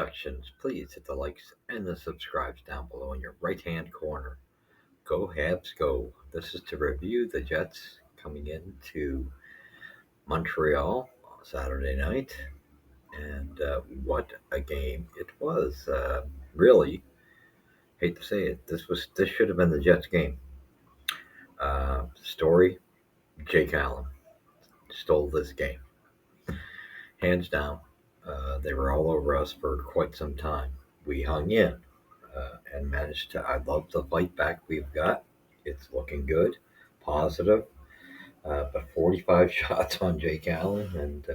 Productions. Please hit the likes and the subscribes down below in your right hand corner. Go Habs, go. This is to review the Jets coming into Montreal on Saturday night. And what a game it was. Really, hate to say it, this should have been the Jets game. Story, Jake Allen stole this game. Hands down. They were all over us for quite some time. We hung in and managed to. I love the fight back we've got. It's looking good, positive. But 45 shots on Jake Allen, and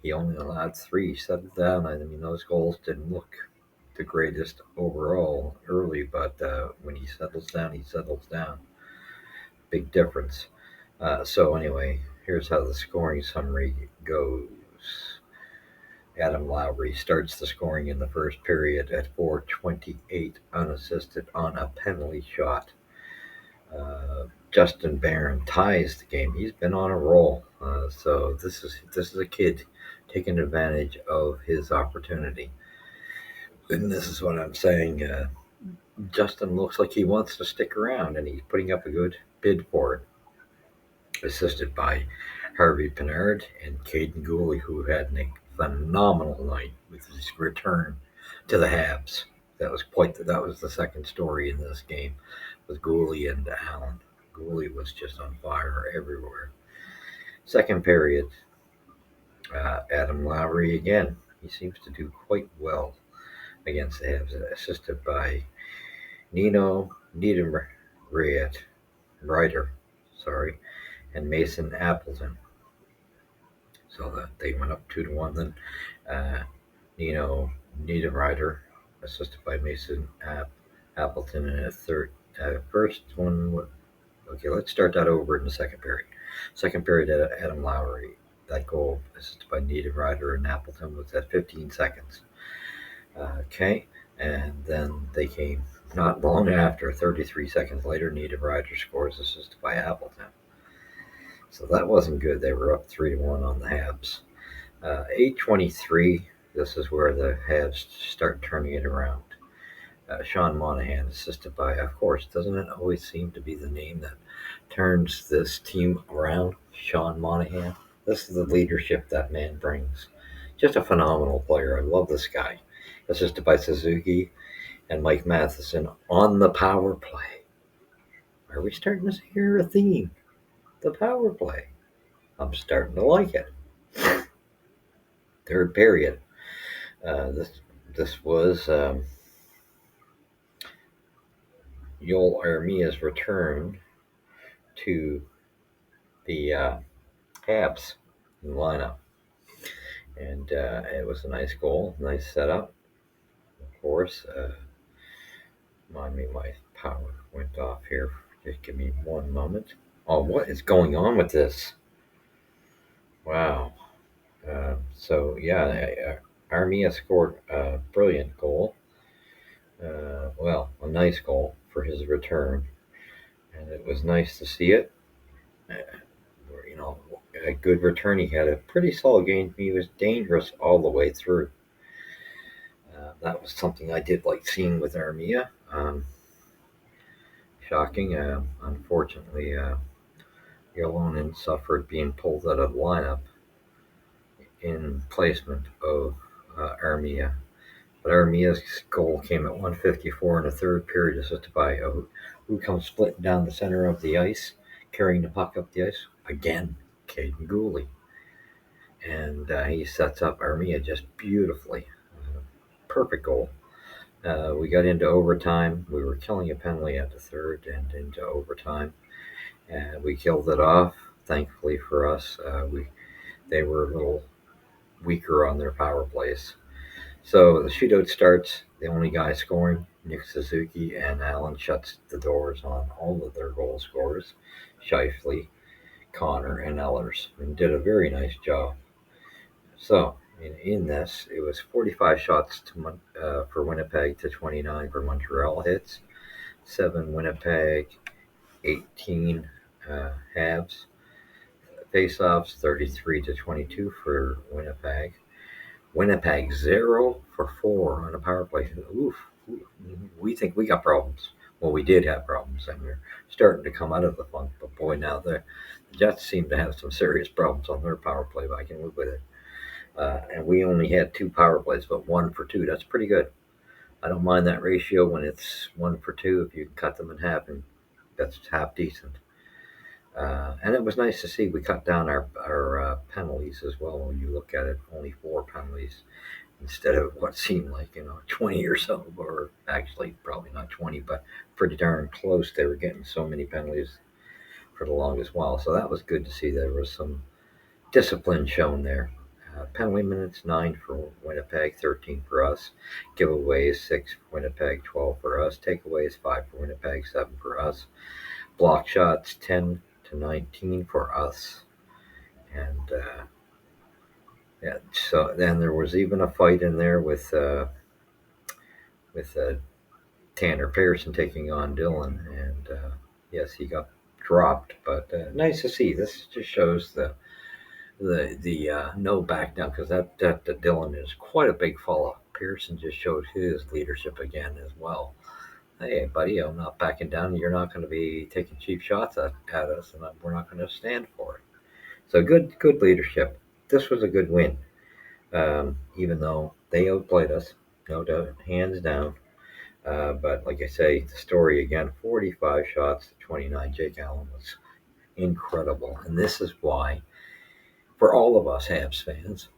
he only allowed three. Settled down. I mean, those goals didn't look the greatest overall early, but when he settles down, he settles down. Big difference. So anyway, here's how the scoring summary goes. Adam Lowry starts the scoring in the first period at 4:28 unassisted on a penalty shot. Justin Barron ties the game. He's been on a roll. So this is a kid taking advantage of his opportunity. And this is what I'm saying. Justin looks like he wants to stick around, and he's putting up a good bid for it. Assisted by Harvey Pinard and Caden Guhle, who had a phenomenal night with his return to the Habs. That was the second story in this game with Guhle and Allen. Guhle was just on fire everywhere. Second period, Adam Lowry again. He seems to do quite well against the Habs, assisted by Nino Niederreiter, and Mason Appleton. So that they went up 2-1. Then Nino Niederreiter, assisted by Mason Appleton in a third. First one. Okay, let's start that over in the second period. Second period, Adam Lowry. That goal, assisted by Niederreiter and Appleton, was at 15 seconds. Okay, and then they came not long after. 33 seconds later, Niederreiter scores, assisted by Appleton. So that wasn't good. They were up 3-1 on the Habs. 8:23. This is where the Habs start turning it around. Sean Monahan, assisted by, of course, doesn't it always seem to be the name that turns this team around? Sean Monahan. This is the leadership that man brings. Just a phenomenal player. I love this guy. Assisted by Suzuki and Mike Matheson on the power play. Are we starting to hear a theme? The power play. I'm starting to like it. Third period. This was Yoel Armia's return to the Habs lineup. And it was a nice goal, nice setup. Of course, remind me, my power went off here. Just give me one moment. Oh, what is going on with this? Wow. Armia scored a brilliant goal. A nice goal for his return. And it was nice to see it. A good return. He had a pretty solid game. He was dangerous all the way through. That was something I did like seeing with Armia. Shocking. Unfortunately, Yolonen suffered being pulled out of the lineup in placement of Armia. But Armia's goal came at 1:54 in the third period, assisted by who comes splitting down the center of the ice, carrying the puck up the ice. Again, Caden Guhle. And he sets up Armia just beautifully. Perfect goal. We got into overtime. We were killing a penalty at the third and into overtime. And we killed it off. Thankfully for us, they were a little weaker on their power plays. So the shootout starts. The only guy scoring, Nick Suzuki, and Allen shuts the doors on all of their goal scorers, Shifley, Connor, and Ellers, and did a very nice job. So in this, it was 45 shots for Winnipeg to 29 for Montreal hits, 7 Winnipeg, 18 Habs. Face-offs 33 to 22 for Winnipeg. Winnipeg 0 for 4 on a power play. Oof. We think we got problems. Well, we did have problems, and we're starting to come out of the funk. But boy, now the Jets seem to have some serious problems on their power play, but I can live with it. And we only had 2 power plays, but 1 for 2. That's pretty good. I don't mind that ratio when it's 1 for 2. If you can cut them in half, and that's half decent. And it was nice to see we cut down our penalties as well. When you look at it, only 4 penalties instead of what seemed like 20 or so, or actually probably not 20, but pretty darn close. They were getting so many penalties for the longest while, so that was good to see. There was some discipline shown there. Penalty minutes 9 for Winnipeg, 13 for us. Giveaways 6 for Winnipeg, 12 for us. Takeaways 5 for Winnipeg, 7 for us. Block shots 10 to 19 for us. And yeah, so then there was even a fight in there with Tanner Pearson taking on Dylan, and yes, he got dropped, but nice to see. This just shows the no back down, because that Dylan is quite a big fella. Pearson just showed his leadership again as well. Hey, buddy, I'm not backing down. You're not going to be taking cheap shots at us, and we're not going to stand for it. So good leadership. This was a good win, even though they outplayed us, no doubt, hands down. But like I say, the story again: 45 shots to 29. Jake Allen was incredible, and this is why, for all of us Habs fans,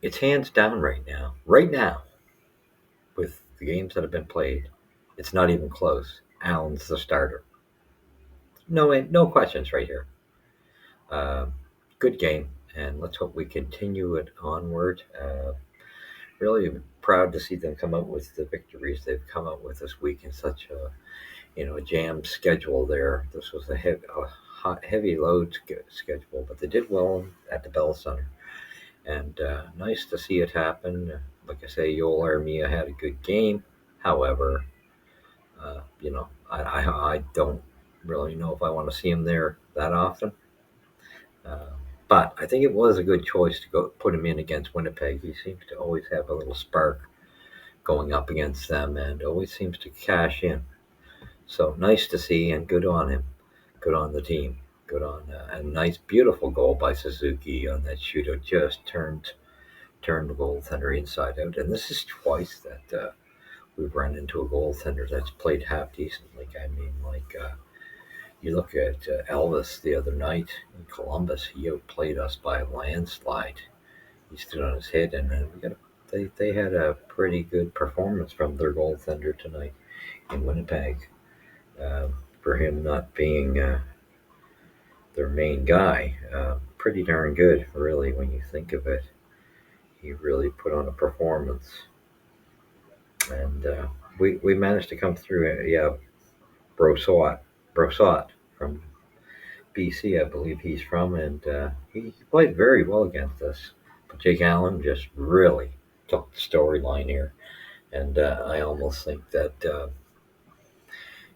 it's hands down right now. Right now, with the games that have been played, it's not even close. Allen's the starter. No questions right here. Um, Good game, and let's hope we continue it onward. Really proud to see them come out with the victories they've come out with this week in such a jammed schedule. There, this was a heavy load schedule, but they did well at the Bell Center, and nice to see it happen. Like I say, Joel Armia had a good game. However, I don't really know if I want to see him there that often. Uh, but I think it was a good choice to go put him in against Winnipeg. He seems to always have a little spark going up against them, and always seems to cash in. So nice to see, and good on him. Good on the team. Good on a nice, beautiful goal by Suzuki on that shootout. Just turned the goaltender inside out, and this is twice that we've run into a goaltender that's played half decently. I mean, like you look at Elvis the other night in Columbus, he outplayed us by a landslide. He stood on his head, and they had a pretty good performance from their goaltender tonight in Winnipeg. For him not being their main guy, pretty darn good, really, when you think of it. He really put on a performance, and we managed to come through. Yeah, Brosot from BC, I believe he's from, and he played very well against us. But Jake Allen just really took the storyline here, and I almost think that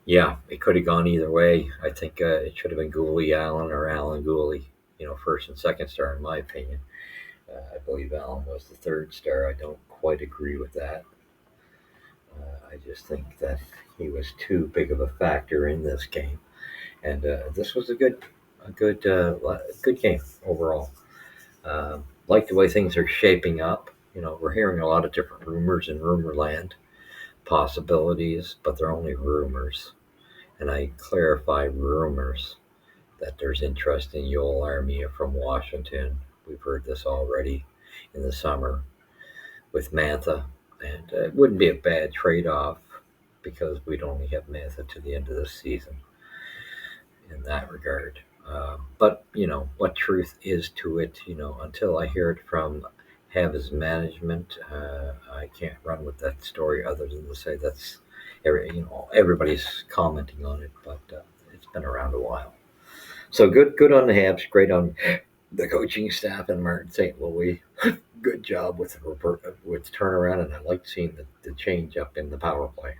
yeah, it could have gone either way. I think it should have been Guhle Allen or Allen Guhle, first and second star in my opinion. I believe Allen was the third star. I don't quite agree with that. I just think that he was too big of a factor in this game, and this was a good game overall. Like the way things are shaping up. We're hearing a lot of different rumors in rumor land, possibilities, but they're only rumors. And I clarify rumors that there's interest in Yoel Armia from Washington. We've heard this already in the summer with Mantha, and it wouldn't be a bad trade off because we'd only have Mantha to the end of the season in that regard. But what truth is to it. Until I hear it from Habs management, I can't run with that story other than to say that's everybody's commenting on it, but it's been around a while. So good on the Habs, great on the coaching staff and Martin St. Louis. Good job with turnaround, and I like seeing the change up in the power play.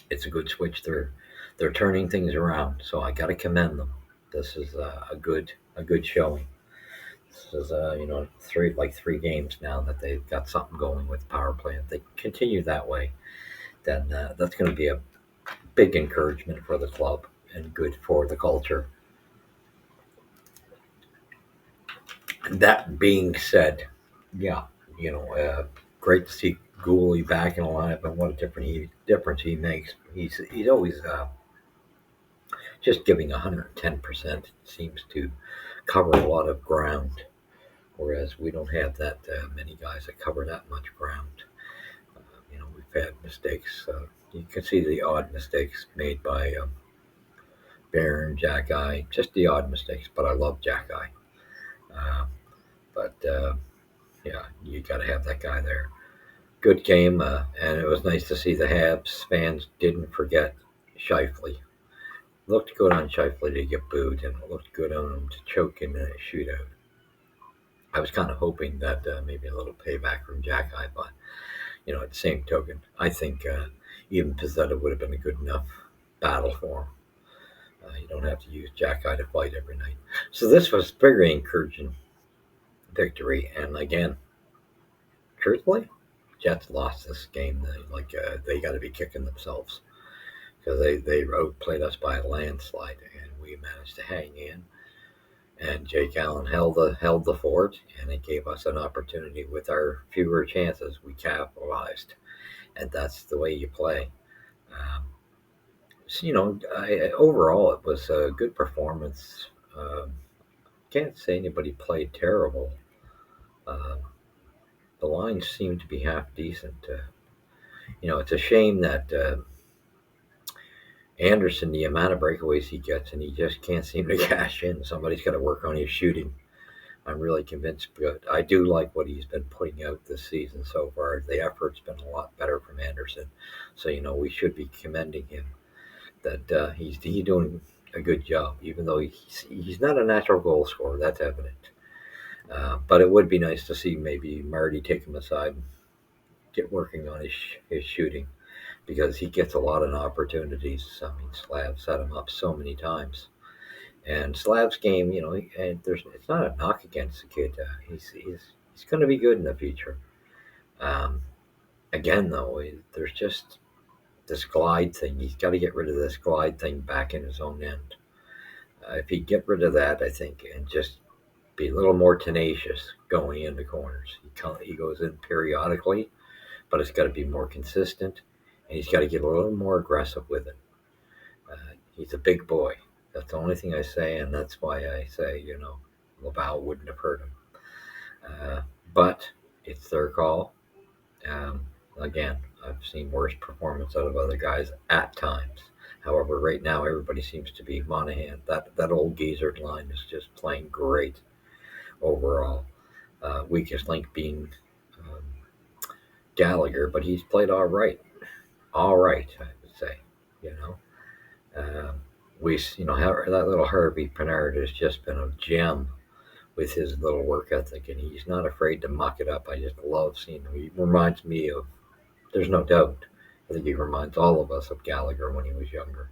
It's a good switch. They're turning things around, so I got to commend them. This is a good showing. This is three games now that they've got something going with the power play. If they continue that way, then that's going to be a big encouragement for the club and good for the culture. That being said, yeah, great to see Guhle back in the lineup and what a difference he makes. He's always just giving 110% seems to cover a lot of ground, whereas we don't have that many guys that cover that much ground. We've had mistakes. You can see the odd mistakes made by Baron, Jack Eye, just the odd mistakes. But I love Jack Eye. Uh, but yeah, you got to have that guy there. Good game, and it was nice to see the Habs fans didn't forget Shifley. Looked good on Shifley to get booed, and it looked good on him to choke him in a shootout. I was kind of hoping that maybe a little payback from Jack Eye, but at the same token, I think even Pizzetta would have been a good enough battle for him. You don't have to use Jack Eye to fight every night. So this was very encouraging victory, and again, truthfully, Jets lost this game. They got to be kicking themselves because they outplayed us by a landslide, and we managed to hang in. And Jake Allen held the fort, and it gave us an opportunity with our fewer chances. We capitalized, and that's the way you play. Um, overall, it was a good performance. Can't say anybody played terrible. Um, the lines seemed to be half decent. It's a shame that Anderson, the amount of breakaways he gets, and he just can't seem to cash in. Somebody's got to work on his shooting. I'm really convinced, but I do like what he's been putting out this season so far. The effort's been a lot better from Anderson, so we should be commending him. That he's doing a good job, even though he's not a natural goal scorer. That's evident. But it would be nice to see maybe Marty take him aside and get working on his shooting because he gets a lot of opportunities. I mean, Slav set him up so many times. And Slav's game, and it's not a knock against the kid. He's going to be good in the future. Um, Again, though, there's just this glide thing. He's got to get rid of this glide thing back in his own end. If he get rid of that, I think, and just be a little more tenacious going into corners. He goes in periodically, but it's got to be more consistent, and he's got to get a little more aggressive with it. He's a big boy. That's the only thing I say, and that's why I say, Laval wouldn't have hurt him. Uh, but it's their call. Um, Again, I've seen worse performance out of other guys at times. However, right now everybody seems to be Monahan. That old geezer line is just playing great overall. Weakest link being um, Gallagher, but he's played all right, I would say. You know, that little Harvey Pinard has just been a gem with his little work ethic, and he's not afraid to muck it up. I just love seeing him. He reminds me of, there's no doubt, I think he reminds all of us of Gallagher when he was younger.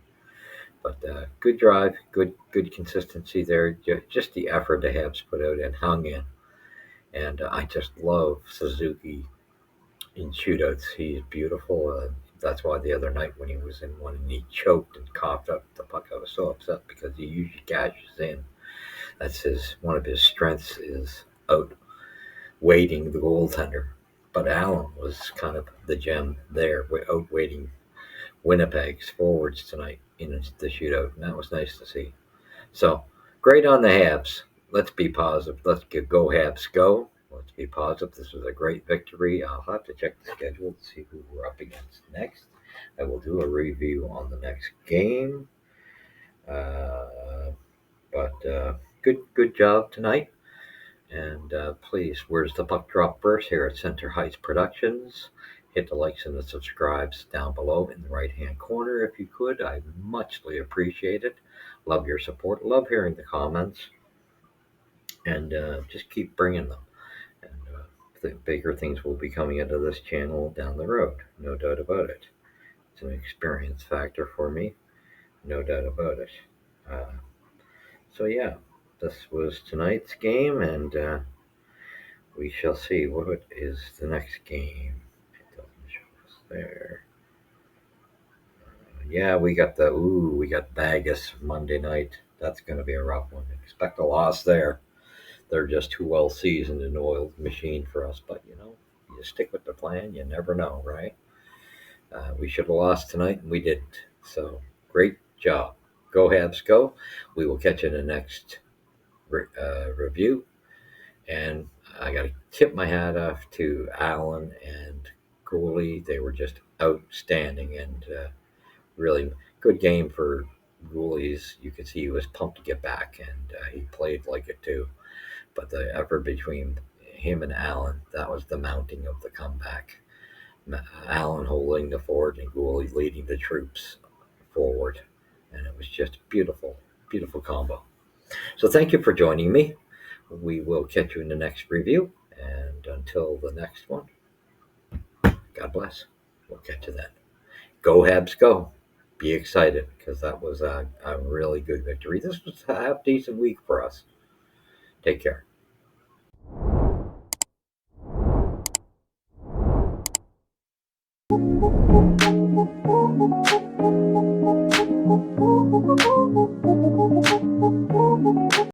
But good drive, good consistency there. Just the effort the Habs put out and hung in. And I just love Suzuki in shootouts. He's beautiful. That's why the other night when he was in one and he choked and coughed up the puck, I was so upset because he usually cashes in. That's one of his strengths is outweighting the goaltender. But Allen was kind of the gem there, outweighting Winnipeg's forwards tonight in the shootout, and that was nice to see. So great on the Habs. Let's be positive. Let's go Habs go. Let's be positive. This was a great victory. I'll have to check the schedule to see who we're up against next. I will do a review on the next game. But good job tonight. And please, where's the puck drop first here at Center Heights Productions? Hit the likes and the subscribes down below in the right-hand corner if you could. I muchly appreciate it. Love your support. Love hearing the comments. And just keep bringing them. And the bigger things will be coming into this channel down the road. No doubt about it. It's an experience factor for me. No doubt about it. So yeah. this was tonight's game, and we shall see what is the next game. It doesn't show us there. Yeah, we got Vegas Monday night. That's going to be a rough one. Expect a loss there. They're just too well seasoned and oiled machine for us. But you stick with the plan. You never know, right? We should have lost tonight, and we didn't. So great job. Go Habs, go. We will catch you in the next review. And I got to tip my hat off to Alan and Guhle. They were just outstanding and really good game for Guhle's. You could see he was pumped to get back, and he played like it too. But the effort between him and Allen, that was the mounting of the comeback. Allen holding the fort and Guhle leading the troops forward. And it was just beautiful, beautiful combo. So thank you for joining me. We will catch you in the next review. And until the next one, God bless. We'll catch you then. Go Habs, go. Be excited because that was a really good victory. This was a half decent week for us. Take care.